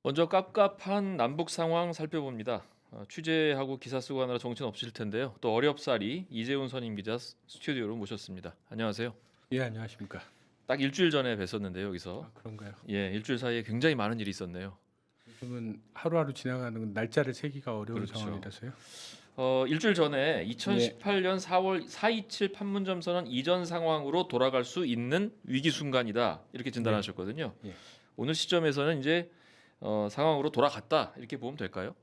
먼저 깝깝한 남북 상황 살펴봅니다. 취재하고 기사 쓰고 하느라 정신 없으실 텐데요. 또 어렵사리 이재훈 선임 기자 스튜디오로 모셨습니다. 안녕하세요. 예, 안녕하십니까. 딱 일주일 전에 뵀었는데요, 여기서. 아, 그런가요? 예, 일주일 사이에 굉장히 많은 일이 있었네요. 요즘은 하루하루 지나가는 날짜를 세기가 어려운 그렇죠. 상황이라서요. 일주일 전에 2018년 4월 4.27 판문점 선언 이전 상황으로 돌아갈 수 있는 위기 순간이다 이렇게 진단하셨거든요. 예. 오늘 시점에서는 이제 상황으로 돌아갔다 이렇게 보면 될까요?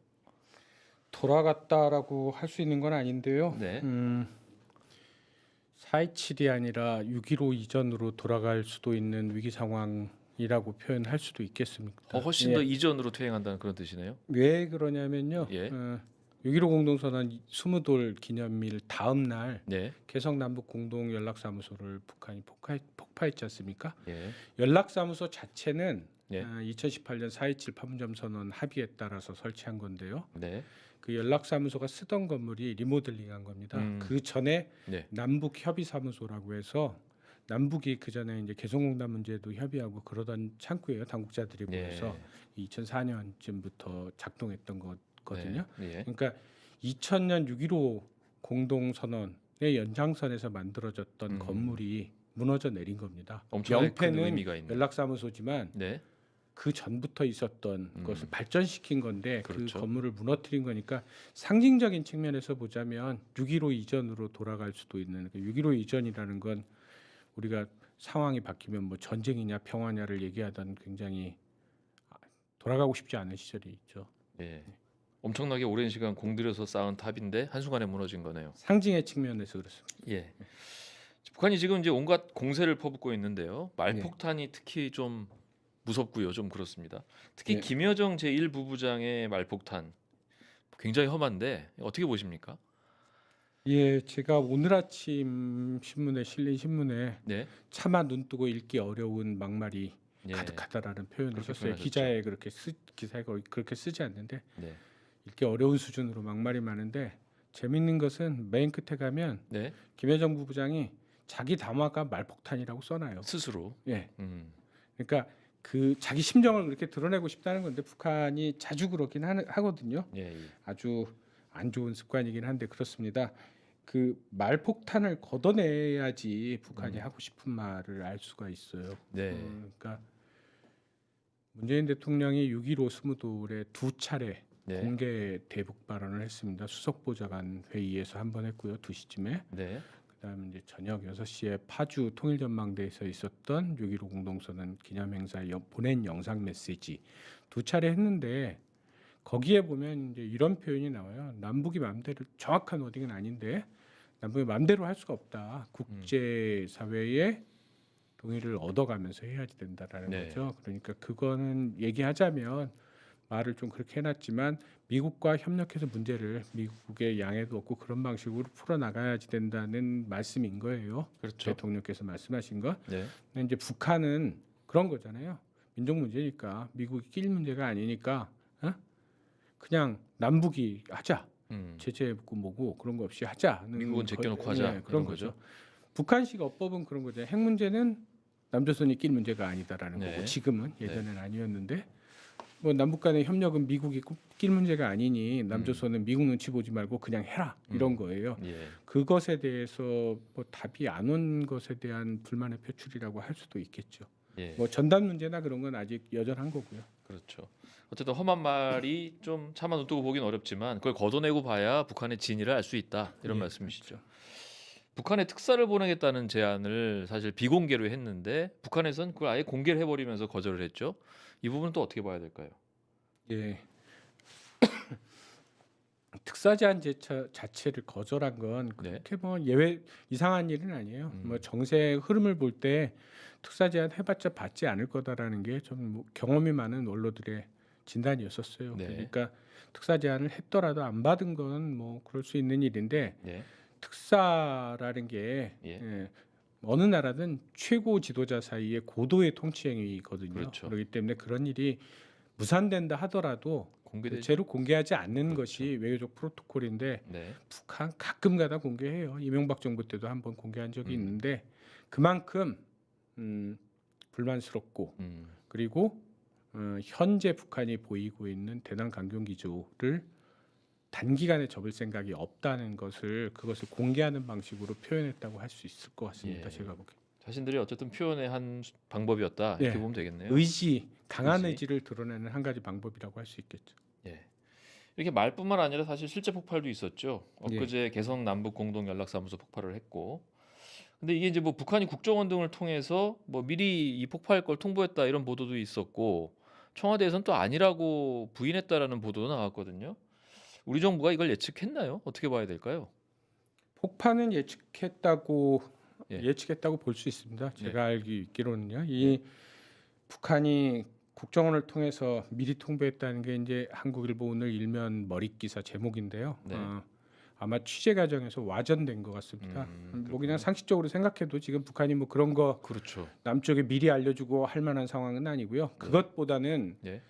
돌아갔다라고 할 수 있는 건 아닌데요. 네. 4.27이 아니라 6.15 이전으로 돌아갈 수도 있는 위기 상황이라고 표현할 수도 있겠습니까? 훨씬 예. 더 이전으로 퇴행한다는 그런 뜻이네요. 왜 그러냐면요. 예. 6.15 공동선언 20돌 기념일 다음 날 네. 개성 남북 공동 연락사무소를 북한이 폭파했지 않습니까? 예. 연락사무소 자체는 예. 2018년 4.27 판문점 선언 합의에 따라서 설치한 건데요. 네. 그 연락사무소가 쓰던 건물이 리모델링한 겁니다. 그 전에 네. 남북 협의사무소라고 해서 남북이 그 전에 이제 개성공단 문제도 협의하고 그러던 창구예요. 당국자들이 모여서 2004년쯤부터 작동했던 거거든요. 네. 예. 그러니까 2000년 6.15 공동선언의 연장선에서 만들어졌던 건물이 무너져 내린 겁니다. 엄청나게 큰 명패는 의미가 있는. 연락사무소지만 네. 그 전부터 있었던 것을 발전시킨 건데 그렇죠. 그 건물을 무너뜨린 거니까 상징적인 측면에서 보자면 6.15 이전으로 돌아갈 수도 있는 6.15 이전이라는 건 우리가 상황이 바뀌면 뭐 전쟁이냐 평화냐를 얘기하던 굉장히 돌아가고 싶지 않은 시절이 있죠. 예. 엄청나게 오랜 시간 공들여서 쌓은 탑인데 한순간에 무너진 거네요. 상징의 측면에서 그렇습니다. 예. 북한이 지금 이제 온갖 공세를 퍼붓고 있는데요. 말폭탄이 특히 좀 무섭고요. 좀 그렇습니다. 특히 예. 김여정 제1부부장의 말폭탄 굉장히 험한데 어떻게 보십니까? 예, 제가 오늘 아침 신문에 실린 신문에 네. 차마 눈 뜨고 읽기 어려운 막말이 예. 가득하다라는 표현을 그렇게 썼어요. 표현하셨죠. 기자에 기사에 그렇게 쓰지 않는데 네. 읽기 어려운 수준으로 막말이 많은데 재밌는 것은 맨 끝에 가면 네. 김여정 부부장이 자기 담화가 말폭탄이라고 써놔요. 스스로. 예, 음. 그러니까 그 자기 심정을 그렇게 드러내고 싶다는 건데 북한이 자주 그러긴 하거든요. 예. 예. 아주 안 좋은 습관이긴 한데 그렇습니다. 그 말폭탄을 걷어내야지 북한이 하고 싶은 말을 알 수가 있어요. 네. 그러니까 문재인 대통령이 6.15 스무돌에 두 차례 네. 공개 대북 발언을 했습니다. 수석보좌관 회의에서 한 번 했고요. 2시쯤에. 네. 그다음에 이제 저녁 6시에 파주 통일전망대에서 있었던 6.15 공동선언 기념행사에 보낸 영상 메시지 두 차례 했는데 거기에 보면 이제 이런 표현이 나와요. 남북이 마음대로 정확한 워딩은 아닌데 남북이 마음대로 할 수가 없다. 국제 사회의 동의를 얻어가면서 해야지 된다라는 네. 거죠. 그러니까 그거는 얘기하자면 말을 좀 그렇게 해놨지만 미국과 협력해서 문제를 미국의 양해도 없고 그런 방식으로 풀어나가야지 된다는 말씀인 거예요. 그렇죠. 대통령께서 말씀하신 거. 네. 근데 이제 북한은 그런 거잖아요. 민족 문제니까 미국이 낄 문제가 아니니까 그냥 남북이 하자. 제재해고 뭐고 그런 거 없이 하자. 미국은 제껴놓고 하자. 네, 그런 이런 거죠. 거죠. 북한식 어법은 그런 거죠. 핵 문제는 남조선이 낄 문제가 아니다라는 네. 거고 지금은 예전에는 아니었는데 뭐 남북 간의 협력은 미국이 낄 문제가 아니니 남조선은 미국 눈치 보지 말고 그냥 해라 이런 거예요. 예. 그것에 대해서 뭐 답이 안 온 것에 대한 불만의 표출이라고 할 수도 있겠죠. 예. 뭐 전단 문제나 그런 건 아직 여전한 거고요. 그렇죠. 어쨌든 험한 말이 좀 차마 눈 뜨고 보긴 어렵지만 그걸 걷어내고 봐야 북한의 진위를 알 수 있다 이런 예, 말씀이시죠. 북한에 특사를 보내겠다는 제안을 사실 비공개로 했는데 북한에서는 그걸 아예 공개를 해버리면서 거절을 했죠. 이 부분은 또 어떻게 봐야 될까요? 예. 특사 제안 자체를 거절한 건 네. 그렇게 뭐 예외 이상한 일은 아니에요. 뭐 정세 흐름을 볼 때 특사 제안 해봤자 받지 않을 거다라는 게 좀 뭐 경험이 많은 원로들의 진단이었었어요. 네. 그러니까 특사 제안을 했더라도 안 받은 건 뭐 그럴 수 있는 일인데 네. 특사라는 게 예. 어느 나라든 최고 지도자 사이의 고도의 통치행위거든요. 그렇죠. 그렇기 때문에 그런 일이 무산된다 하더라도 공개되죠. 대체로 공개하지 않는 그렇죠. 것이 외교적 프로토콜인데 네. 북한 가끔가다 공개해요. 이명박 정부 때도 한번 공개한 적이 있는데 그만큼 불만스럽고 그리고 현재 북한이 보이고 있는 대남 강경 기조를 단기간에 접을 생각이 없다는 그것을 공개하는 방식으로 표현했다고 할 수 있을 것 같습니다. 예. 제가 보기에. 자신들이 어쨌든 표현의 한 방법이었다 이렇게 네. 보면 되겠네요. 강한 의지. 의지를 드러내는 한 가지 방법이라고 할 수 있겠죠. 예. 이렇게 말뿐만 아니라 사실 실제 폭발도 있었죠. 예. 엊그제 개성 남북 공동 연락사무소 폭발을 했고, 근데 이게 이제 뭐 북한이 국정원 등을 통해서 뭐 미리 이 폭파할 걸 통보했다 이런 보도도 있었고, 청와대에서는 또 아니라고 부인했다라는 보도도 나왔거든요. 우리 정부가 이걸 예측했나요? 어떻게 봐야 될까요? 폭파는 예측했다고 예. 볼 수 있습니다. 네. 제가 있기로는요. 이 북한이 국정원을 통해서 미리 통보했다는 게 이제 한국일보 오늘 일면 머릿 기사 제목인데요. 네. 아마 취재 과정에서 와전된 것 같습니다. 뭐 그렇군요. 그냥 상식적으로 생각해도 지금 북한이 뭐 그런 거 그렇죠. 남쪽에 미리 알려주고 할 만한 상황은 아니고요. 그것보다는 네.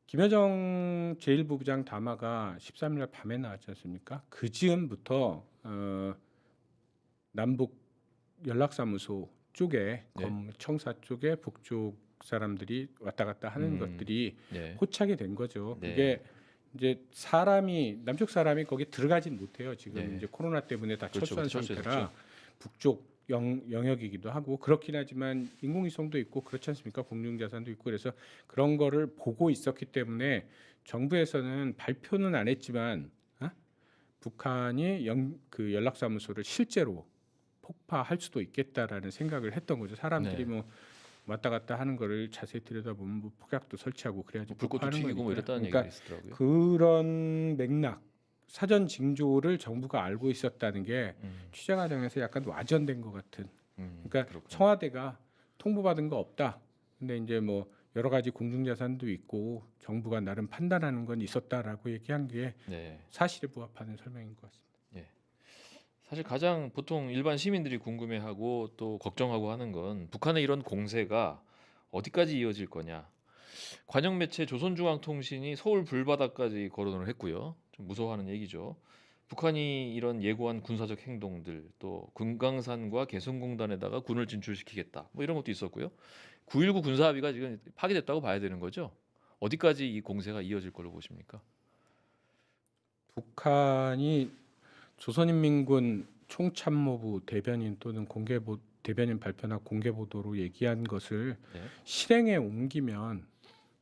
김여정 제1부부장 담화가 13일 밤에 나왔지 않습니까? 그 즈음부터 남북 연락사무소 쪽에 네. 청사 쪽에 북쪽 사람들이 왔다 갔다 하는 것들이 네. 포착이 된 거죠. 네. 그게 이제 남쪽 사람이 거기 들어가진 못해요. 지금 네. 이제 코로나 때문에 다 그렇죠. 철수한 철수했죠. 상태라 북쪽 영역이기도 하고 그렇긴 하지만 인공위성도 있고 그렇지 않습니까? 공중자산도 있고 그래서 그런 거를 보고 있었기 때문에 정부에서는 발표는 안 했지만 북한이 그 연락사무소를 실제로 폭파할 수도 있겠다라는 생각을 했던 거죠. 사람들이 네. 뭐 왔다 갔다 하는 거를 자세히 들여다보면 뭐 폭약도 설치하고 그래야지 불꽃도 폭파하는 튀기고 뭐 거니까요. 이랬다는 그러니까 얘기가 있었더라고요. 그런 맥락 사전 징조를 정부가 알고 있었다는 게 음. 취재 과정에서 약간 와전된 것 같은. 그러니까 그렇군요. 청와대가 통보받은 거 없다. 근데 이제 뭐 여러 가지 공중자산도 있고 정부가 나름 판단하는 건 있었다라고 얘기한 게 네. 사실에 부합하는 설명인 것 같습니다. 사실 가장 보통 일반 시민들이 궁금해하고 또 걱정하고 하는 건 북한의 이런 공세가 어디까지 이어질 거냐. 관영 매체 조선중앙통신이 서울 불바다까지 거론을 했고요. 좀 무서워하는 얘기죠. 북한이 이런 예고한 군사적 행동들 또 금강산과 개성공단에다가 군을 진출시키겠다. 뭐 이런 것도 있었고요. 9.19 군사합의가 지금 파기됐다고 봐야 되는 거죠. 어디까지 이 공세가 이어질 걸로 보십니까? 북한이 조선인민군 총참모부 대변인 또는 대변인 발표나 공개 보도로 얘기한 것을 네. 실행에 옮기면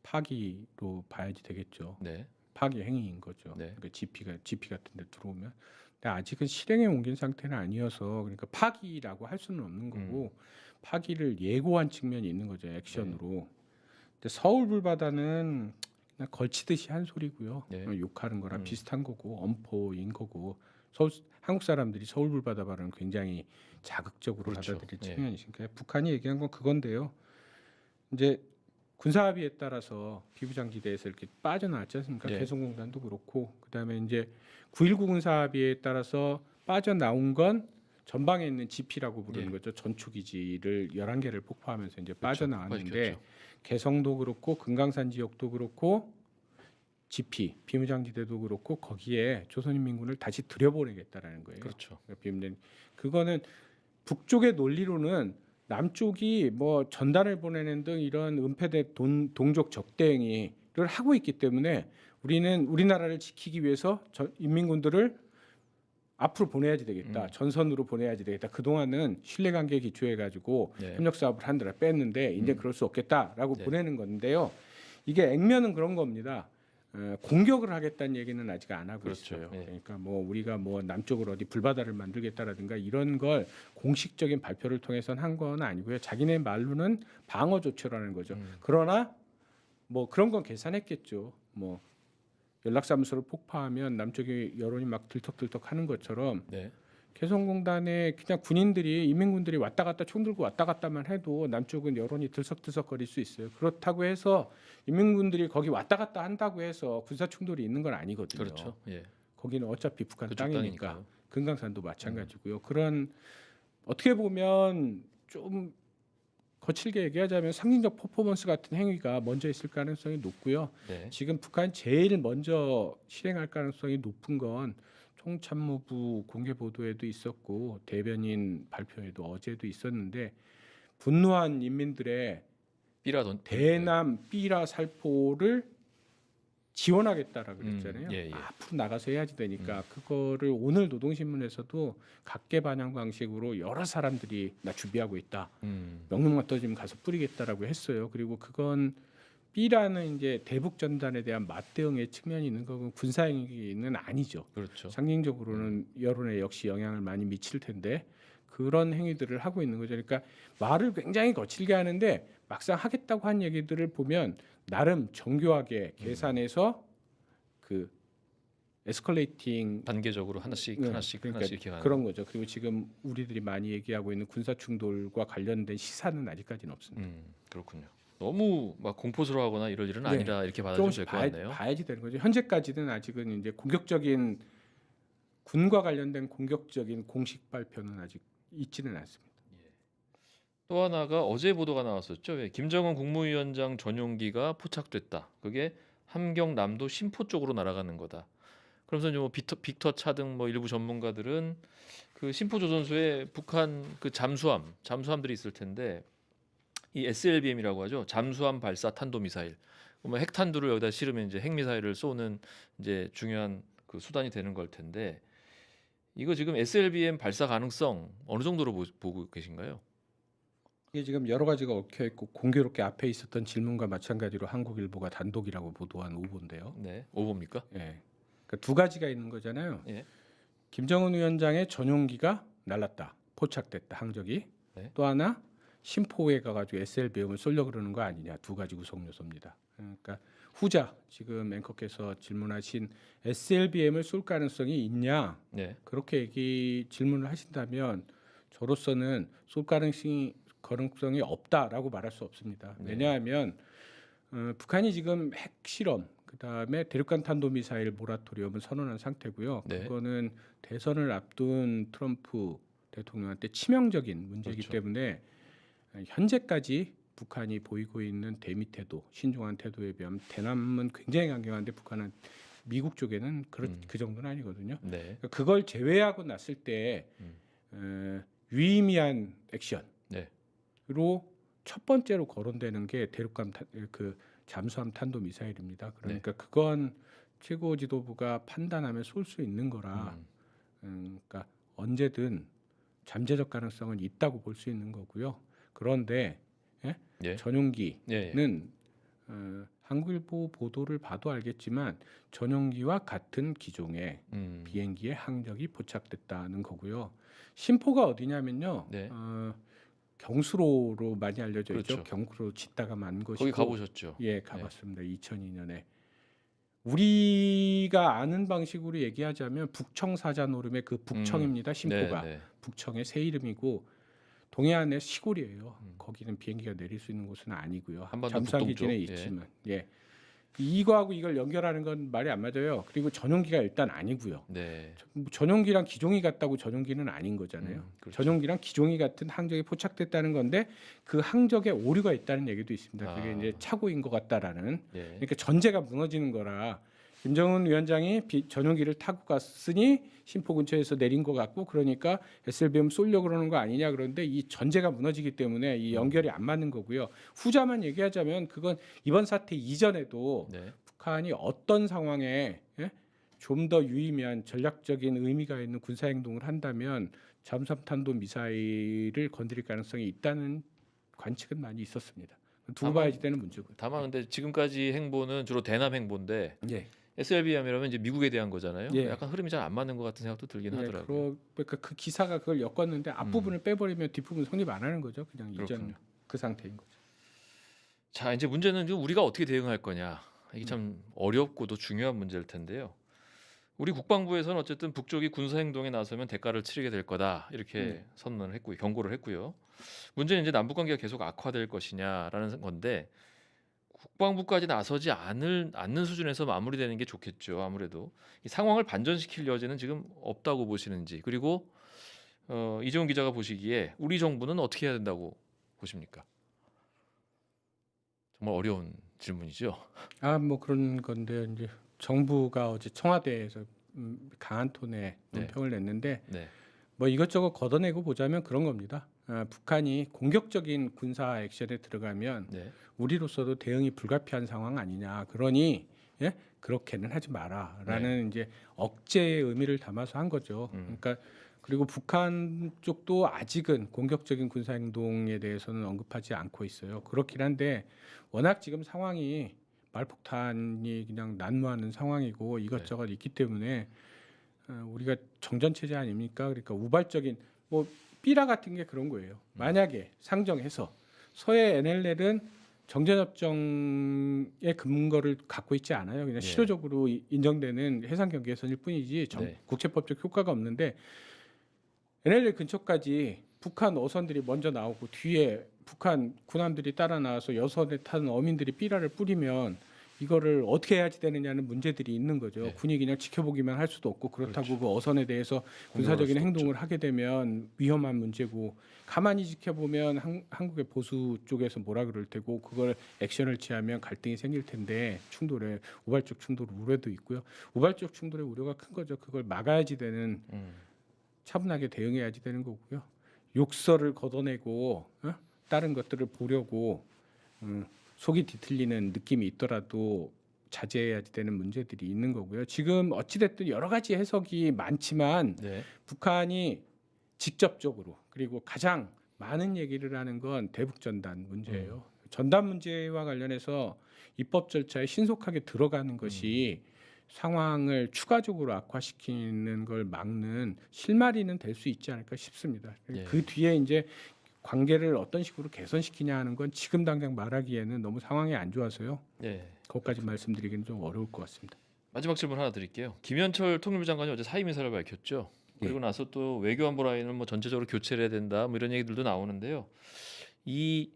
파기로 봐야지 되겠죠. 네. 파기 행위인 거죠. 네. 그러니까 GP 같은 데 들어오면. 근데 아직은 실행에 옮긴 상태는 아니어서 그러니까 파기라고 할 수는 없는 거고 파기를 예고한 측면이 있는 거죠. 액션으로. 근데 서울 불바다는 그냥 걸치듯이 한 소리고요. 네. 욕하는 거랑 비슷한 거고 엄포인 거고 한국 사람들이 서울 불바다 발언을 굉장히 자극적으로 그렇죠. 받아들일 예. 측면이 있으니까 북한이 얘기한 건 그건데요. 이제 군사합의에 따라서 비무장지대에서 이렇게 빠져나왔지 않습니까? 네. 개성공단도 그렇고 그다음에 이제 9.19 군사합의에 따라서 빠져나온 건 전방에 있는 GP라고 부르는 예. 거죠. 전초기지를 11개를 폭파하면서 이제 그렇죠. 빠져나왔는데 폭파시켰죠. 개성도 그렇고 금강산 지역도 그렇고 GP 비무장지대도 그렇고 거기에 조선인민군을 다시 들여보내겠다라는 거예요. 그렇죠. 그거는 북쪽의 논리로는 남쪽이 뭐 전단을 보내는 등 이런 은폐된 동족 적대행위를 하고 있기 때문에 우리는 우리나라를 지키기 위해서 인민군들을 앞으로 보내야지 되겠다. 전선으로 보내야지 되겠다. 그동안은 신뢰관계에 기초해 가지고 네. 협력 사업을 한다라 뺐는데 이제 그럴 수 없겠다라고 네. 보내는 건데요. 이게 액면은 그런 겁니다. 공격을 하겠다는 얘기는 아직 안 하고 그렇죠. 있어요. 예. 그러니까 뭐 우리가 뭐 남쪽으로 어디 불바다를 만들겠다라든가 이런 걸 공식적인 발표를 통해서는 한 건 아니고요. 자기네 말로는 방어 조처라는 거죠. 그러나 뭐 그런 건 계산했겠죠. 뭐 연락사무소를 폭파하면 남쪽의 여론이 막 들떡들떡하는 것처럼 네. 개성공단에 그냥 군인들이 인민군들이 왔다 갔다 총 들고 왔다 갔다만 해도 남쪽은 여론이 들썩들썩거릴 수 있어요. 그렇다고 해서 인민군들이 거기 왔다 갔다 한다고 해서 군사 충돌이 있는 건 아니거든요. 그렇죠. 예. 거기는 어차피 북한 그쪽 땅이니까. 땅이니까요. 금강산도 마찬가지고요. 그런 어떻게 보면 좀 거칠게 얘기하자면 상징적 퍼포먼스 같은 행위가 먼저 있을 가능성이 높고요. 네. 지금 북한 제일 먼저 실행할 가능성이 높은 건 총참모부 공개 보도에도 있었고 대변인 발표에도 어제도 있었는데 분노한 인민들의 삐라던 대남 삐라 살포를 지원하겠다라 그랬잖아요. 예. 앞으로 나가서 해야지 되니까 그거를 오늘 노동신문에서도 각계 반영 방식으로 여러 사람들이 나 준비하고 있다. 명령만 떠지면 가서 뿌리겠다라고 했어요. 그리고 그건 B라는 이제 대북 전단에 대한 맞대응의 측면이 있는 거고 군사행위는 아니죠. 그렇죠. 상징적으로는 여론에 역시 영향을 많이 미칠 텐데 그런 행위들을 하고 있는 거죠. 그러니까 말을 굉장히 거칠게 하는데 막상 하겠다고 한 얘기들을 보면 나름 정교하게 계산해서 그 에스컬레이팅 단계적으로 하나씩 그러니까 이렇게 가는 그런 거죠. 그리고 지금 우리들이 많이 얘기하고 있는 군사 충돌과 관련된 시사는 아직까지는 없습니다. 그렇군요. 너무 막 공포스러워하거나 이럴 일은 네. 아니라 이렇게 받아주면 조금씩 될 것 같네요. 봐야지 되는 거죠. 현재까지는 아직은 이제 공격적인 군과 관련된 공격적인 공식 발표는 아직 있지는 않습니다. 또 하나가 어제 보도가 나왔었죠. 왜 김정은 국무위원장 전용기가 포착됐다. 그게 함경남도 신포 쪽으로 날아가는 거다. 그러면서 이제 뭐 빅터 차 등 뭐 일부 전문가들은 그 신포조선소에 북한 그 잠수함들이 있을 텐데 이 SLBM이라고 하죠. 잠수함 발사 탄도 미사일. 뭐 핵탄두를 여기다 실으면 이제 핵미사일을 쏘는 이제 중요한 그 수단이 되는 걸 텐데 이거 지금 SLBM 발사 가능성 어느 정도로 보고 계신가요? 이게 지금 여러 가지가 얽혀 있고 공교롭게 앞에 있었던 질문과 마찬가지로 한국일보가 단독이라고 보도한 오보인데요. 네, 오보입니까? 예, 그러니까 두 가지가 있는 거잖아요. 예. 김정은 위원장의 전용기가 날랐다, 포착됐다 항적이. 네. 또 하나 심포에 가가지고 SLBM을 쏘려 그러는 거 아니냐, 두 가지 구성 요소입니다. 그러니까 후자 지금 앵커께서 질문하신 SLBM을 쏠 가능성이 있냐, 네. 그렇게 질문을 하신다면 저로서는 쏠 가능성이 없다라고 말할 수 없습니다. 네. 왜냐하면 북한이 지금 핵실험, 그다음에 대륙간 탄도미사일 모라토리엄을 선언한 상태고요. 네. 그거는 대선을 앞둔 트럼프 대통령한테 치명적인 문제이기 그렇죠. 때문에 현재까지 북한이 보이고 있는 대미 태도, 신중한 태도에 비하면 대남은 굉장히 강경한데 북한은 미국 쪽에는 그 정도는 아니거든요. 네. 그러니까 그걸 제외하고 났을 때 유의미한 액션으로 네. 첫 번째로 거론되는 게 대륙간 그 잠수함 탄도 미사일입니다. 그러니까 그건 최고 지도부가 판단하면 쏠 수 있는 거라, 그러니까 언제든 잠재적 가능성은 있다고 볼 수 있는 거고요. 그런데 예. 전용기는 한국일보 보도를 봐도 알겠지만 전용기와 같은 기종의 비행기의 항적이 포착됐다는 거고요. 심포가 어디냐면요. 네. 경수로로 많이 알려져 있죠. 그렇죠. 경수로 짓다가 만 것이고. 거기 가보셨죠? 예, 가봤습니다. 2002년에. 우리가 아는 방식으로 얘기하자면 북청 사자 노름의 그 북청입니다. 심포가. 네. 북청의 새 이름이고 동해안의 시골이에요. 거기는 비행기가 내릴 수 있는 곳은 아니고요. 한반도 잠수함 북동쪽. 기준에 있지만, 이거하고 이걸 연결하는 건 말이 안 맞아요. 그리고 전용기가 일단 아니고요. 네. 전용기랑 기종이 같다고 전용기는 아닌 거잖아요. 그렇죠. 전용기랑 기종이 같은 항적이 포착됐다는 건데 그 항적에 오류가 있다는 얘기도 있습니다. 그게 이제 착오인 것 같다라는. 예. 그러니까 전제가 무너지는 거라. 김정은 위원장이 전용기를 타고 갔으니 심포 근처에서 내린 것 같고, 그러니까 SLBM 쏠려 그러는 거 아니냐. 그런데 이 전제가 무너지기 때문에 이 연결이 안 맞는 거고요. 후자만 얘기하자면 그건 이번 사태 이전에도 북한이 어떤 상황에 좀 더 유의미한 전략적인 의미가 있는 군사 행동을 한다면 잠수함 탄도 미사일을 건드릴 가능성이 있다는 관측은 많이 있었습니다. 두고 봐야지 되는 문제고요. 다만 근데 지금까지 행보는 주로 대남 행보인데 SLBM이라면 이제 미국에 대한 거잖아요. 약간 흐름이 잘 안 맞는 것 같은 생각도 들긴 하더라고요. 그러니까 그 기사가 그걸 엮었는데 앞부분을 빼버리면 뒷부분 성립 안 하는 거죠. 그냥 이전 그 상태인 거죠. 자, 이제 문제는 우리가 어떻게 대응할 거냐. 이게 참 어렵고도 중요한 문제일 텐데요. 우리 국방부에서는 어쨌든 북쪽이 군사 행동에 나서면 대가를 치르게 될 거다 이렇게 선언을 했고요, 경고를 했고요. 문제는 이제 남북 관계가 계속 악화될 것이냐라는 건데 국방부까지 나서지 않는 수준에서 마무리되는 게 좋겠죠. 아무래도 이 상황을 반전시킬 여지는 지금 없다고 보시는지, 그리고 이재용 기자가 보시기에 우리 정부는 어떻게 해야 된다고 보십니까? 정말 어려운 질문이죠. 뭐 그런 건데 이제 정부가 어제 청와대에서 강한 톤의 논평을 냈는데 뭐 이것저것 걷어내고 보자면 그런 겁니다. 북한이 공격적인 군사 액션에 들어가면 네. 우리로서도 대응이 불가피한 상황 아니냐. 그러니 예? 그렇게는 하지 마라라는 이제 억제의 의미를 담아서 한 거죠. 그러니까 그리고 북한 쪽도 아직은 공격적인 군사 행동에 대해서는 언급하지 않고 있어요. 그렇긴 한데 워낙 지금 상황이 말폭탄이 그냥 난무하는 상황이고 이것저것 있기 때문에 우리가 정전 체제 아닙니까? 그러니까 우발적인 뭐 삐라 같은 게 그런 거예요. 만약에 상정해서 서해 NLL은 정전협정의 근거를 갖고 있지 않아요. 그냥 예. 실효적으로 인정되는 해상 경계선일 뿐이지 네. 국제법적 효과가 없는데 NLL 근처까지 북한 어선들이 먼저 나오고 뒤에 북한 군함들이 따라 나와서 여선에 탄 어민들이 삐라를 뿌리면 이거를 어떻게 해야지 되느냐는 문제들이 있는 거죠. 네. 군이 그냥 지켜보기만 할 수도 없고 그렇다고 그렇죠. 그 어선에 대해서 군사적인 수도 행동을 하게 되면 위험한 문제고 가만히 지켜보면 한국의 보수 쪽에서 뭐라 그럴 테고 그걸 액션을 취하면 갈등이 생길 텐데 충돌에 우발적 충돌 우려도 있고요. 우발적 충돌의 우려가 큰 거죠. 그걸 막아야지 되는 차분하게 대응해야지 되는 거고요. 욕설을 걷어내고 다른 것들을 보려고 속이 뒤틀리는 느낌이 있더라도 자제해야지 되는 문제들이 있는 거고요. 지금 어찌됐든 여러 가지 해석이 많지만 네. 북한이 직접적으로 그리고 가장 많은 얘기를 하는 건 대북 전단 문제예요. 전단 문제와 관련해서 입법 절차에 신속하게 들어가는 것이 상황을 추가적으로 악화시키는 걸 막는 실마리는 될 수 있지 않을까 싶습니다. 예. 그 뒤에 이제 관계를 어떤 식으로 개선시키냐 하는 건 지금 당장 말하기에는 너무 상황이 안 좋아서요. 네. 그것까지 말씀드리기는 좀 어려울 것 같습니다. 마지막 질문 하나 드릴게요. 김현철 통일부 장관이 어제 사임 의사를 밝혔죠. 그리고 나서 또 외교안보 라인을 뭐 전체적으로 교체를 해야 된다 뭐 이런 얘기들도 나오는데요. 이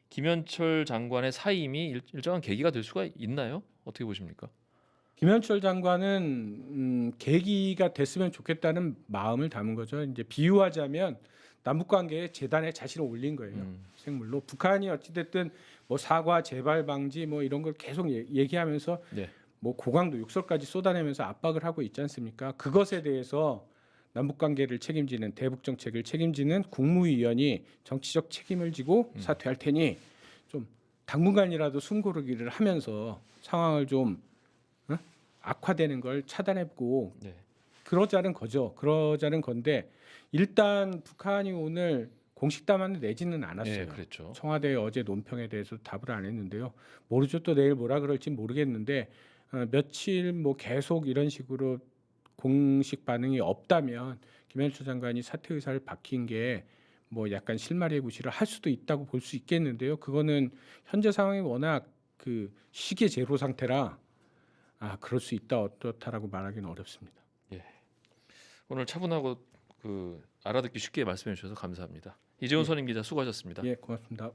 김현철 장관의 사임이 일정한 계기가 될 수가 있나요? 어떻게 보십니까? 김현철 장관은 계기가 됐으면 좋겠다는 마음을 담은 거죠. 이제 비유하자면 남북 관계에 재단에 자신을 올린 거예요. 생물로 북한이 어찌됐든 뭐 사과 재발 방지 뭐 이런 걸 계속 얘기하면서 네. 뭐 고강도 욕설까지 쏟아내면서 압박을 하고 있지 않습니까? 그것에 대해서 남북 관계를 책임지는 대북 정책을 책임지는 국무위원이 정치적 책임을 지고 사퇴할 테니 좀 당분간이라도 숨 고르기를 하면서 상황을 좀 악화되는 걸 차단해보고 네. 그러자는 거죠. 그러자는 건데 일단 북한이 오늘 공식 답안을 내지는 않았어요. 네, 그랬죠. 청와대 어제 논평에 대해서 답을 안 했는데요. 모르죠. 또 내일 뭐라 그럴지 모르겠는데 며칠 뭐 계속 이런 식으로 공식 반응이 없다면 김현철 장관이 사퇴 의사를 밝힌 게 뭐 약간 실마리의 구실을 할 수도 있다고 볼 수 있겠는데요. 그거는 현재 상황이 워낙 그 시계 제로 상태라 그럴 수 있다 어떻다라고 말하기는 어렵습니다. 오늘 차분하고 그 알아듣기 쉽게 말씀해 주셔서 감사합니다. 이재훈 선임 기자 수고하셨습니다. 예, 고맙습니다.